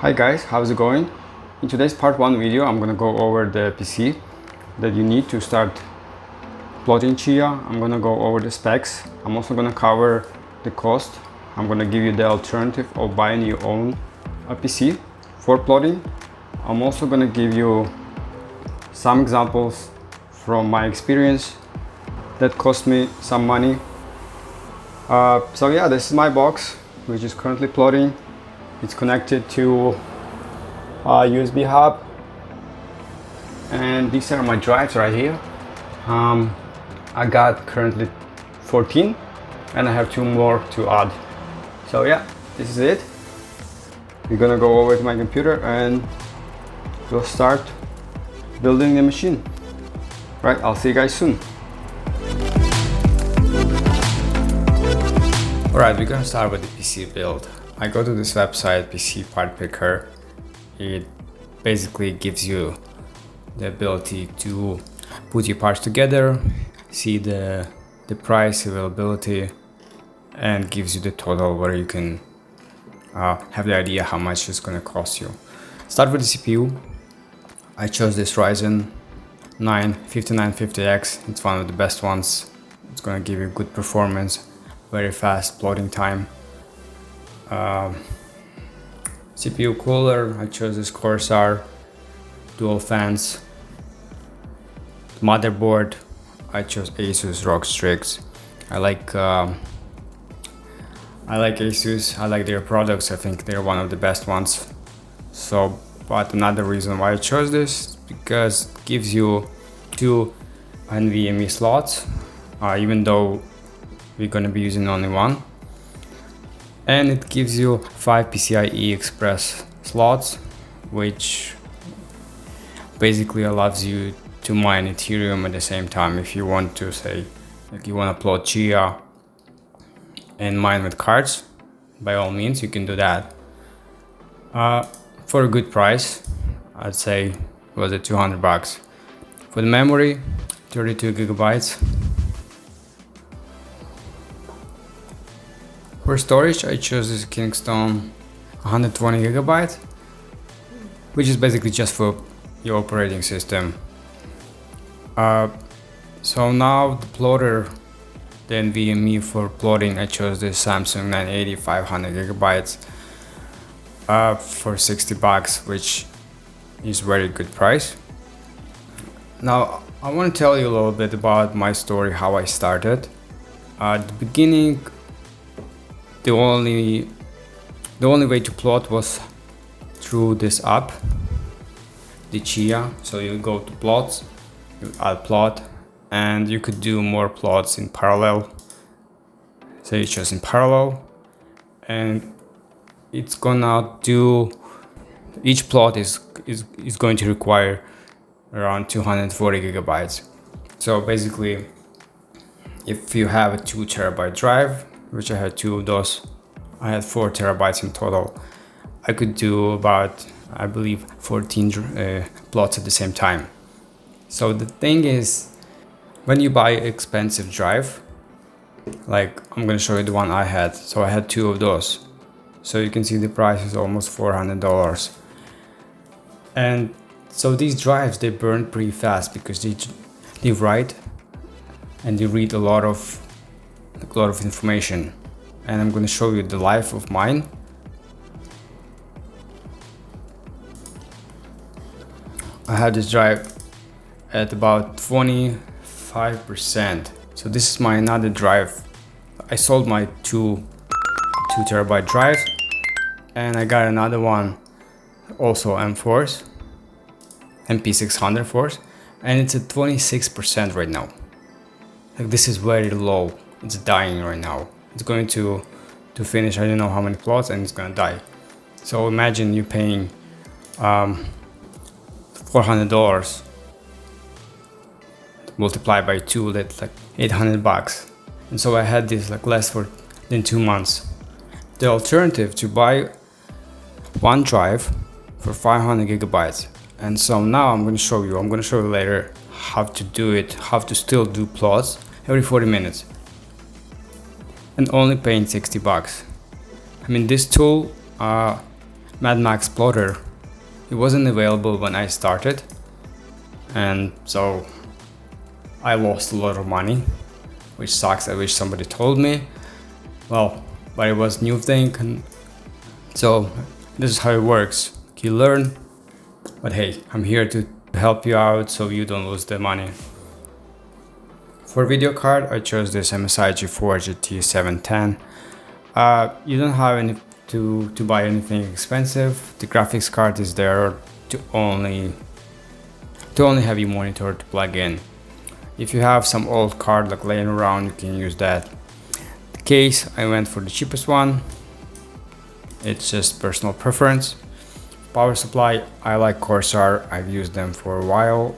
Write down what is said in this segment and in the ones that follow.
Hi guys, how's it going? In today's part 1 video, I'm gonna go over the PC that you need to start plotting CHIA. I'm gonna go over the specs. I'm also gonna cover the cost. I'm gonna give you the alternative of buying your own PC for plotting. I'm also gonna give you some examples from my experience that cost me some money. So yeah, this is my box, which is currently plotting. It's connected to a USB hub, and these are my drives right here. I got currently 14 and I have 2 more to add. So yeah, this is it. We're gonna go over to my computer and we'll start building the machine. Right, I'll see you guys soon. Alright, we're gonna start with the PC build. I go to this website, PC Part Picker. It basically gives you the ability to put your parts together, see the price, availability, and gives you the total where you can have the idea how much it's gonna cost you. Start with the CPU. I chose this Ryzen 9 5950X. It's one of the best ones. It's gonna give you good performance, very fast plotting time. CPU cooler, I chose this Corsair dual fans. Motherboard, I chose Asus ROG Strix. I like Asus. I like their products. I think they're one of the best ones. So, but another reason why I chose this is because it gives you 2 NVMe slots, even though we're gonna be using only one. And it gives you 5 PCIe Express slots, which basically allows you to mine Ethereum at the same time. If you want to say, like you want to plot CHIA and mine with cards, by all means you can do that. For a good price, I'd say was it $200. For the memory, 32 gigabytes. For storage, I chose this Kingston 120 gigabyte, which is basically just for your operating system. So now the plotter, the NVMe for plotting, I chose this Samsung 980 500 gigabytes for $60, which is very good price. Now I want to tell you a little bit about my story, how I started. At the beginning, the only way to plot was through this app, the CHIA. So you go to plots, you add plot, and you could do more plots in parallel. So you choose in parallel, and it's gonna do, each plot is going to require around 240 gigabytes. So basically, if you have a 2 terabyte drive, which I had 2 of those, I had 4 terabytes in total, I could do about, I believe, 14 plots at the same time. So the thing is, when you buy an expensive drive, like I'm gonna show you the one I had. So I had 2 of those. So you can see the price is almost $400. And so these drives, they burn pretty fast because they write and they read a lot of information. And I'm going to show you the life of mine. I had this drive at about 25%. So this is my another drive. I sold my 2 terabyte drive, and I got another one, also M4s, MP600 force, and it's at 26% right now. Like, this is very low. It's dying right now. It's going to finish, I don't know how many plots, and it's gonna die. So imagine you paying $400 multiplied by 2, that's like $800. And so I had this like less than 2 months. The alternative to buy one drive for 500 gigabytes. And so now I'm gonna show you later how to do it, how to still do plots every 40 minutes. And only paying $60. I mean, this tool Mad Max plotter, it wasn't available when I started, and so I lost a lot of money, which sucks. I wish somebody told me. Well, but it was new thing, and so this is how it works. You learn, but hey, I'm here to help you out so you don't lose the money. For video card, I chose this MSI G4 GT710. You don't have any to buy anything expensive. The graphics card is there to only have your monitor to plug in. If you have some old card like laying around, you can use that. The case, I went for the cheapest one. It's just personal preference. Power supply, I like Corsair. I've used them for a while,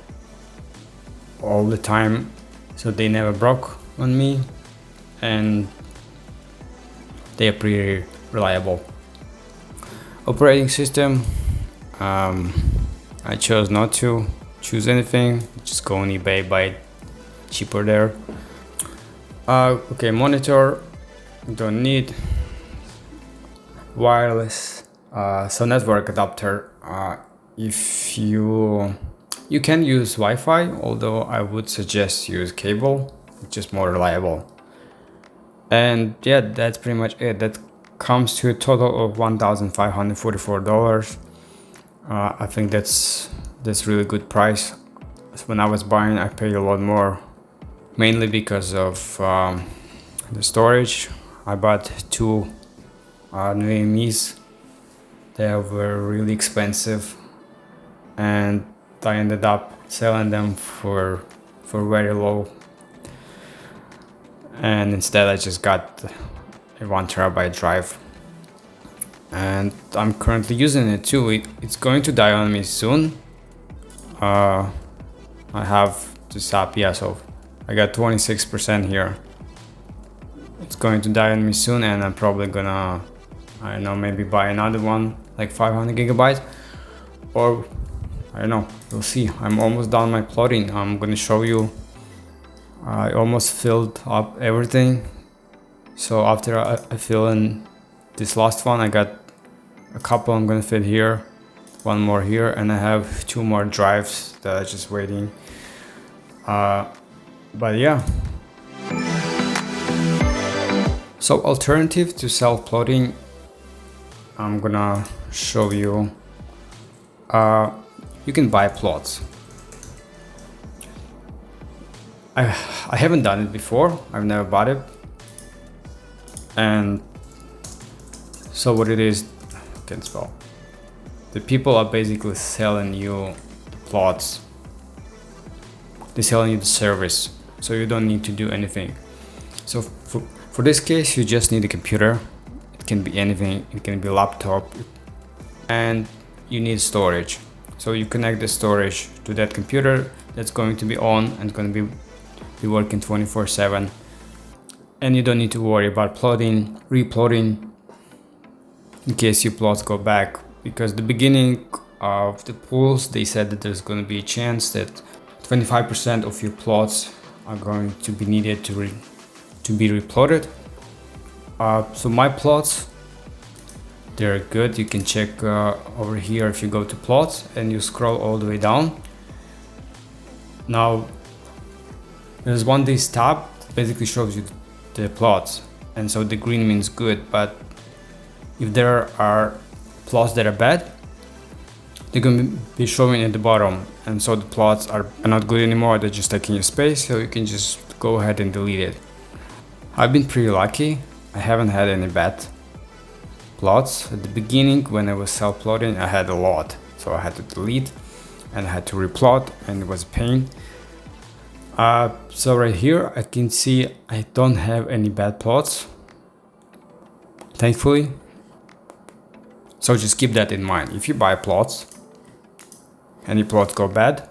all the time, so they never broke on me, and they are pretty reliable. Operating system, I chose not to choose anything, just go on eBay, buy it cheaper there. Okay, monitor, don't need. Wireless, so network adapter. If you can use Wi-Fi, although I would suggest use cable, it's just more reliable. And yeah, that's pretty much it. That comes to a total of $1,544. I think that's really good price. When I was buying, I paid a lot more, mainly because of the storage. I bought two NVMe's. They were really expensive, and I ended up selling them for very low, and instead I just got a 1 terabyte drive, and I'm currently using it too. It's going to die on me soon. I have to stop. Yeah, so I got 26% here. It's going to die on me soon, and I'm probably gonna, I don't know, maybe buy another one like 500 gigabytes, or I don't know, we'll see. I'm almost done my plotting. I'm gonna show you. I almost filled up everything. So after I fill in this last one, I got a couple I'm gonna fit here, one more here, and I have 2 more drives that are just waiting. But yeah. So alternative to self-plotting, I'm gonna show you. You can buy plots. I haven't done it before. I've never bought it. And so what it is, I can't spell. The people are basically selling you plots. They're selling you the service, so you don't need to do anything. So for this case, you just need a computer. It can be anything. It can be a laptop, and you need storage. So you connect the storage to that computer that's going to be on and going to be working 24/7, and you don't need to worry about plotting, replotting in case your plots go back, because the beginning of the pools, they said that there's going to be a chance that 25% of your plots are going to be needed to be replotted. So my plots, they're good. You can check over here if you go to plots and you scroll all the way down. Now there's one this tab that basically shows you the plots, and so the green means good, but if there are plots that are bad, they're going to be showing at the bottom, and so the plots are not good anymore. They're just taking your space, so you can just go ahead and delete it. I've been pretty lucky. I haven't had any bad plots. At the beginning, when I was self-plotting, I had a lot, so I had to delete and I had to replot, and it was a pain. So right here I can see I don't have any bad plots, thankfully. So just keep that in mind. If you buy plots and your plots go bad,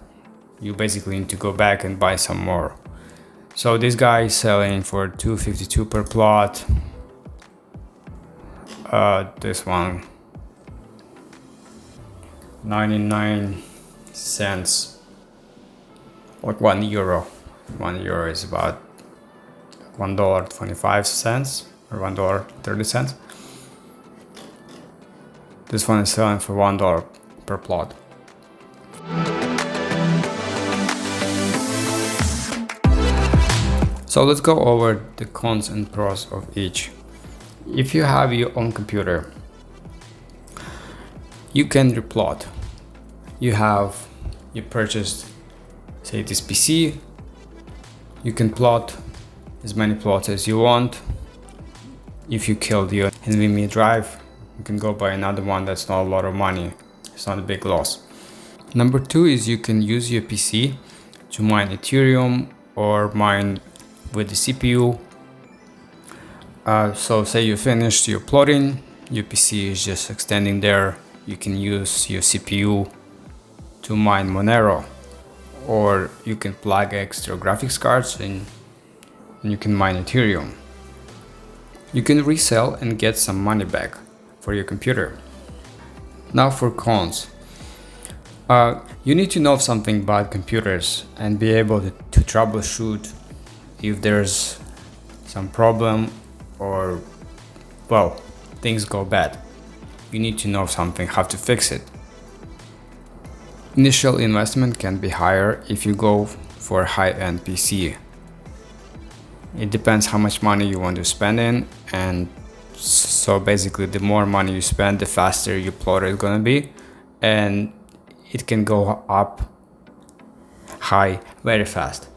you basically need to go back and buy some more. So this guy is selling for $2.52 per plot. This one 99 cents, like €1. €1 is about $1.25 or $1.30. This one is selling for $1 per plot. So let's go over the cons and pros of each. If you have your own computer, you can replot. You purchased, say, this PC, you can plot as many plots as you want. If you killed your NVMe drive, you can go buy another one. That's not a lot of money. It's not a big loss. Number two is you can use your PC to mine Ethereum or mine with the CPU. So say you finished your plotting, your PC is just extending there. You can use your CPU to mine Monero, or you can plug extra graphics cards and you can mine Ethereum. You can resell and get some money back for your computer. Now for cons. You need to know something about computers and be able to troubleshoot if there's some problem or, well, things go bad. You need to know something, how to fix it. Initial investment can be higher if you go for a high-end PC. It depends how much money you want to spend in, and so basically the more money you spend, the faster your plotter is gonna be, and it can go up high very fast.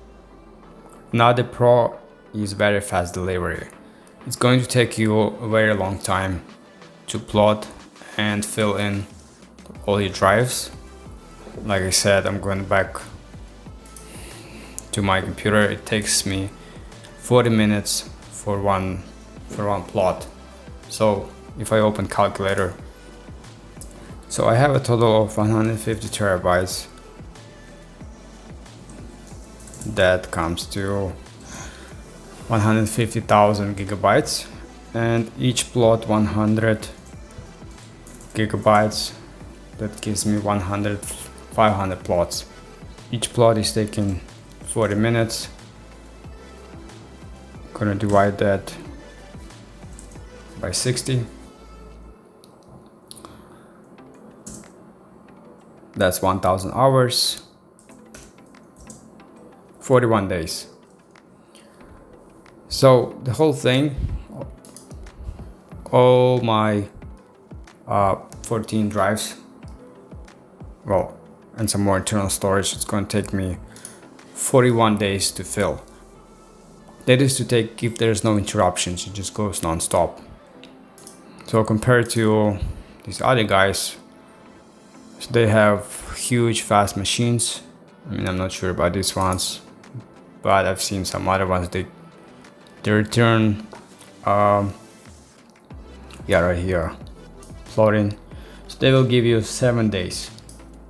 Now the Pro is very fast delivery. It's going to take you a very long time to plot and fill in all your drives. Like I said, I'm going back to my computer. It takes me 40 minutes for one plot. So if I open calculator, so I have a total of 150 terabytes. That comes to 150,000 gigabytes, and each plot 100 gigabytes. That gives me 500 plots. Each plot is taking 40 minutes. I'm gonna divide that by 60. That's 1,000 hours. 41 days. So the whole thing, all my 14 drives, well, and some more internal storage, it's going to take me 41 days to fill. That is to take if there's no interruptions, it just goes non-stop. So compared to these other guys, they have huge fast machines. I mean, I'm not sure about these ones, but I've seen some other ones. They return, right here, plotting. So they will give you 7 days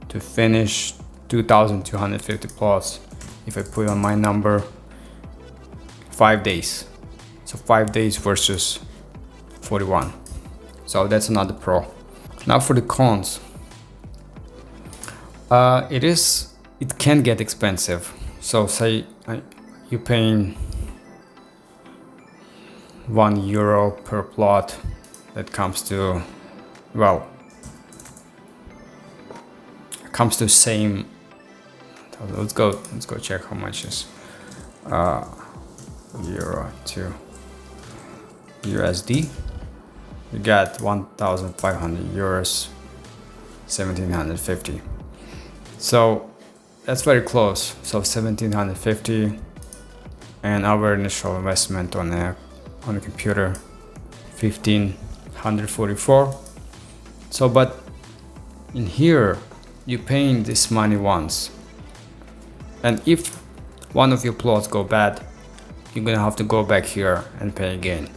to finish 2,250 plots. If I put on my number, 5 days. So 5 days versus 41. So that's another pro. Now for the cons. It can get expensive. So say you're paying €1 per plot. That comes to, well, comes to same. Let's go check how much is euro to USD. You got 1,500 euros, 1,750. So that's very close. So 1,750, and our initial investment on a computer, 1,544. So, but in here, you're paying this money once, and if one of your plots go bad, you're gonna have to go back here and pay again.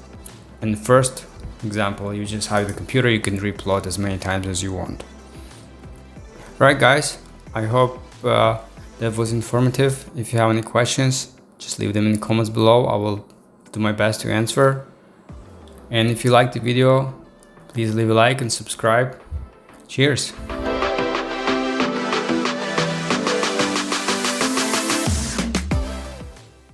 In the first example, you just have the computer, you can replot as many times as you want. Right, guys, I hope that was informative. If you have any questions, just leave them in the comments below. I will do my best to answer. And if you liked the video, please leave a like and subscribe. Cheers!